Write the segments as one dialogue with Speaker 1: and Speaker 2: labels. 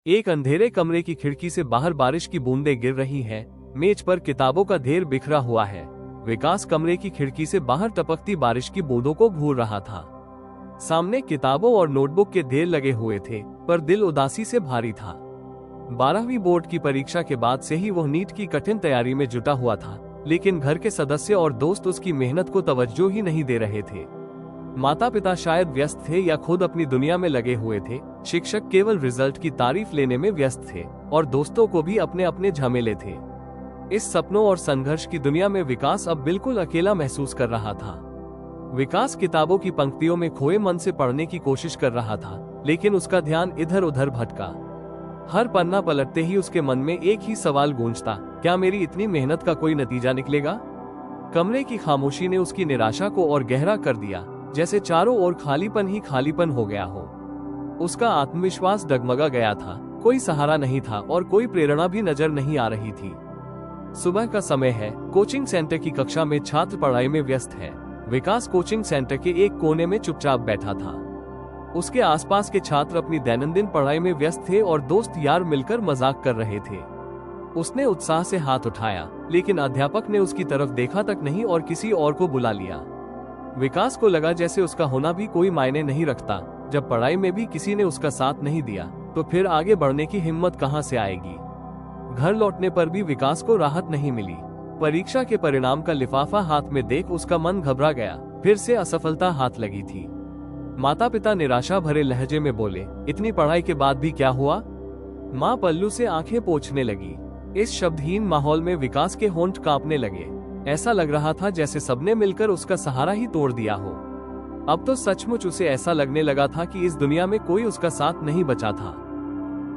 Speaker 1: एक अंधेरे कमरे की खिड़की से बाहर बारिश की बूंदें गिर रही हैं। मेज पर किताबों का ढेर बिखरा हुआ है। विकास कमरे की खिड़की से बाहर टपकती बारिश की बूंदों को घूर रहा था। सामने किताबों और नोटबुक के ढेर लगे हुए थे, पर दिल उदासी से भारी था। 12वीं बोर्ड की परीक्षा के बाद से ही वह नीट की कठिन तैयारी में जुटा हुआ था, लेकिन घर के सदस्य और दोस्त उसकी मेहनत को तवज्जो ही नहीं दे रहे थे। माता पिता शायद व्यस्त थे या खुद अपनी दुनिया में लगे हुए थे। शिक्षक केवल रिजल्ट की तारीफ लेने में व्यस्त थे और दोस्तों को भी अपने अपने झमेले थे। इस सपनों और संघर्ष की दुनिया में विकास अब बिल्कुल अकेला महसूस कर रहा था। विकास किताबों की पंक्तियों में खोए मन से पढ़ने की कोशिश कर रहा था, लेकिन उसका ध्यान इधर उधर भटका। हर पन्ना पलटते ही उसके मन में एक ही सवाल गूंजता, क्या मेरी इतनी मेहनत का कोई नतीजा निकलेगा? कमरे की खामोशी ने उसकी निराशा को और गहरा कर दिया, जैसे चारों ओर खालीपन ही खालीपन हो गया हो। उसका आत्मविश्वास डगमगा गया था। कोई सहारा नहीं था और कोई प्रेरणा भी नजर नहीं आ रही थी। सुबह का समय है। कोचिंग सेंटर की कक्षा में छात्र पढ़ाई में व्यस्त है। विकास कोचिंग सेंटर के एक कोने में चुपचाप बैठा था। उसके आसपास के छात्र अपनी दैनंदिन पढ़ाई में व्यस्त थे और दोस्त यार मिलकर मजाक कर रहे थे। उसने उत्साह से हाथ उठाया, लेकिन अध्यापक ने उसकी तरफ देखा तक नहीं और किसी और को बुला लिया। विकास को लगा जैसे उसका होना भी कोई मायने नहीं रखता। जब पढ़ाई में भी किसी ने उसका साथ नहीं दिया, तो फिर आगे बढ़ने की हिम्मत कहां से आएगी? घर लौटने पर भी विकास को राहत नहीं मिली। परीक्षा के परिणाम का लिफाफा हाथ में देख उसका मन घबरा गया। फिर से असफलता हाथ लगी थी। माता पिता निराशा भरे लहजे में बोले, इतनी पढ़ाई के बाद भी क्या हुआ? माँ पल्लू से आंखें पोंछने लगी। इस शब्दहीन माहौल में विकास के होंठ कांपने लगे। ऐसा लग रहा था जैसे सबने मिलकर उसका सहारा ही तोड़ दिया हो। अब तो सचमुच उसे ऐसा लगने लगा था कि इस दुनिया में कोई उसका साथ नहीं बचा था।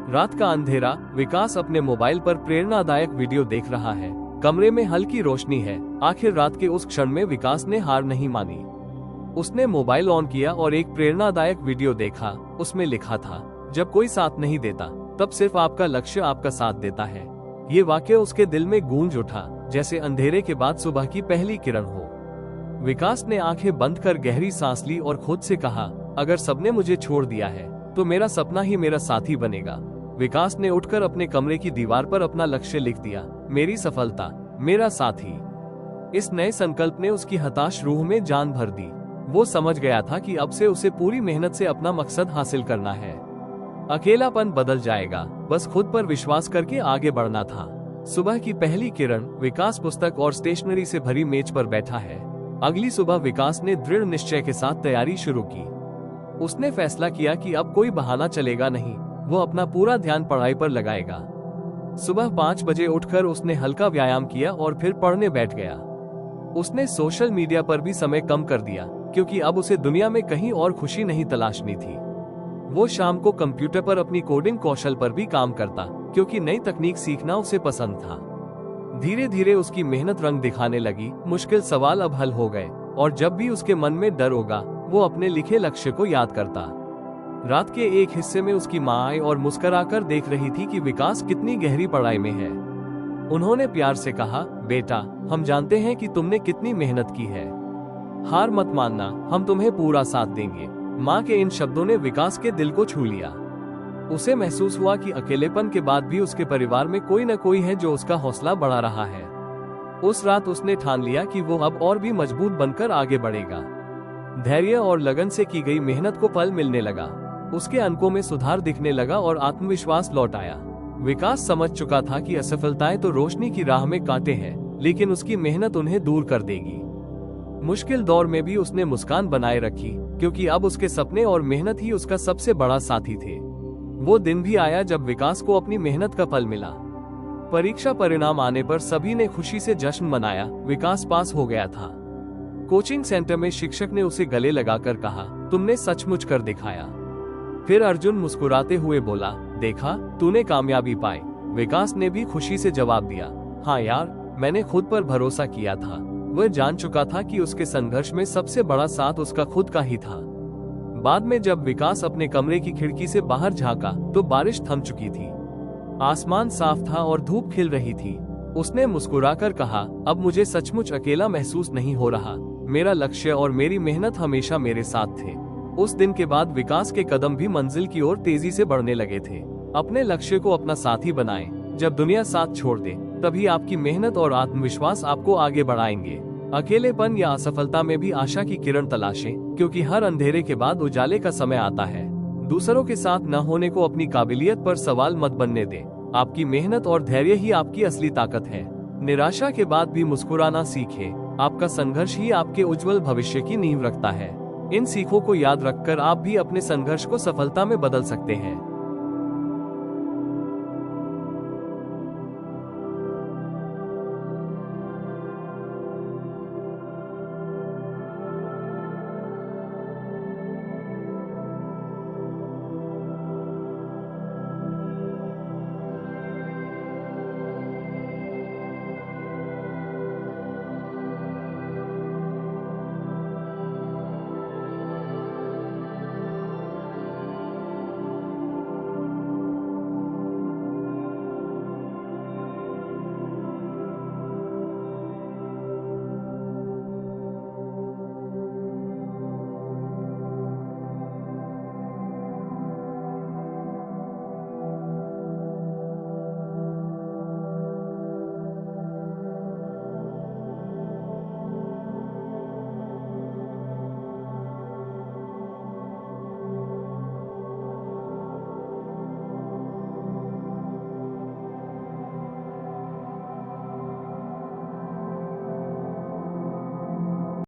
Speaker 1: रात का अंधेरा। विकास अपने मोबाइल पर प्रेरणादायक वीडियो देख रहा है। कमरे में हल्की रोशनी है। आखिर रात के उस क्षण में विकास ने हार नहीं मानी। उसने मोबाइल ऑन किया और एक प्रेरणादायक वीडियो देखा। उसमें लिखा था, जब कोई साथ नहीं देता, तब सिर्फ आपका लक्ष्य आपका साथ देता है। ये वाक्य उसके दिल में गूंज उठा, जैसे अंधेरे के बाद सुबह की पहली किरण हो। विकास ने आंखें बंद कर गहरी सांस ली और खुद से कहा, अगर सबने मुझे छोड़ दिया है, तो मेरा सपना ही मेरा साथी बनेगा। विकास ने उठकर अपने कमरे की दीवार पर अपना लक्ष्य लिख दिया, मेरी सफलता, मेरा साथी। इस नए संकल्प ने उसकी हताश रूह में जान भर दी। वो समझ गया था कि अब से उसे पूरी मेहनत से अपना मकसद हासिल करना है। अकेलापन बदल जाएगा, बस खुद पर विश्वास करके आगे बढ़ना था। सुबह की पहली किरण। विकास पुस्तक और स्टेशनरी से भरी मेज पर बैठा है। अगली सुबह विकास ने दृढ़ निश्चय के साथ तैयारी शुरू की। उसने फैसला किया कि अब कोई बहाना चलेगा नहीं। वो अपना पूरा ध्यान पढ़ाई पर लगाएगा। सुबह 5 बजे उठकर उसने हल्का व्यायाम किया और फिर पढ़ने बैठ गया। उसने सोशल मीडिया पर भी समय कम कर दिया, क्योंकि अब उसे दुनिया में कहीं और खुशी नहीं तलाशनी थी। वो शाम को कंप्यूटर पर अपनी कोडिंग कौशल पर भी काम करता, क्योंकि नई तकनीक सीखना उसे पसंद था। धीरे धीरे उसकी मेहनत रंग दिखाने लगी। मुश्किल सवाल अब हल हो गए और जब भी उसके मन में डर होगा, वो अपने लिखे लक्ष्य को याद करता। रात के एक हिस्से में उसकी माँ आई और मुस्कुराकर देख रही थी कि विकास कितनी गहरी पढ़ाई में है। उन्होंने प्यार से कहा, बेटा, हम जानते हैं कि तुमने कितनी मेहनत की है। हार मत मानना, हम तुम्हें पूरा साथ देंगे। माँ के इन शब्दों ने विकास के दिल को छू लिया। उसे महसूस हुआ कि अकेलेपन के बाद भी उसके परिवार में कोई न कोई है जो उसका हौसला बढ़ा रहा है। उस रात उसने ठान लिया कि वो अब और भी मजबूत बनकर आगे बढ़ेगा। धैर्य और लगन से की गई मेहनत को फल मिलने लगा। उसके अंकों में सुधार दिखने लगा और आत्मविश्वास लौट आया। विकास समझ चुका था कि असफलताएं तो रोशनी की राह में कांटे हैं, लेकिन उसकी मेहनत उन्हें दूर कर देगी। मुश्किल दौर में भी उसने मुस्कान बनाए रखी, क्योंकि अब उसके सपने और मेहनत ही उसका सबसे बड़ा साथी थे। वो दिन भी आया जब विकास को अपनी मेहनत का फल मिला। परीक्षा परिणाम आने पर सभी ने खुशी से जश्न मनाया। विकास पास हो गया था। कोचिंग सेंटर में शिक्षक ने उसे गले लगाकर कहा, तुमने सचमुच कर दिखाया। फिर अर्जुन मुस्कुराते हुए बोला, देखा, तूने कामयाबी पाई। विकास ने भी खुशी से जवाब दिया, हाँ यार, मैंने खुद पर भरोसा किया था। वह जान चुका था कि उसके संघर्ष में सबसे बड़ा साथ उसका खुद का ही था। बाद में जब विकास अपने कमरे की खिड़की से बाहर झांका, तो बारिश थम चुकी थी। आसमान साफ था और धूप खिल रही थी। उसने मुस्कुराकर कहा, अब मुझे सचमुच अकेला महसूस नहीं हो रहा। मेरा लक्ष्य और मेरी मेहनत हमेशा मेरे साथ थे। उस दिन के बाद विकास के कदम भी मंजिल की ओर तेजी से बढ़ने लगे थे। अपने लक्ष्य को अपना साथी बनाएं। जब दुनिया साथ छोड़ दे, तभी आपकी मेहनत और आत्मविश्वास आपको आगे बढ़ाएंगे। अकेलेपन या असफलता में भी आशा की किरण तलाशें, क्योंकि हर अंधेरे के बाद उजाले का समय आता है। दूसरों के साथ न होने को अपनी काबिलियत पर सवाल मत बनने दें। आपकी मेहनत और धैर्य ही आपकी असली ताकत है। निराशा के बाद भी मुस्कुराना सीखें। आपका संघर्ष ही आपके उज्जवल भविष्य की नींव रखता है। इन सीखों को याद रखकर आप भी अपने संघर्ष को सफलता में बदल सकते हैं।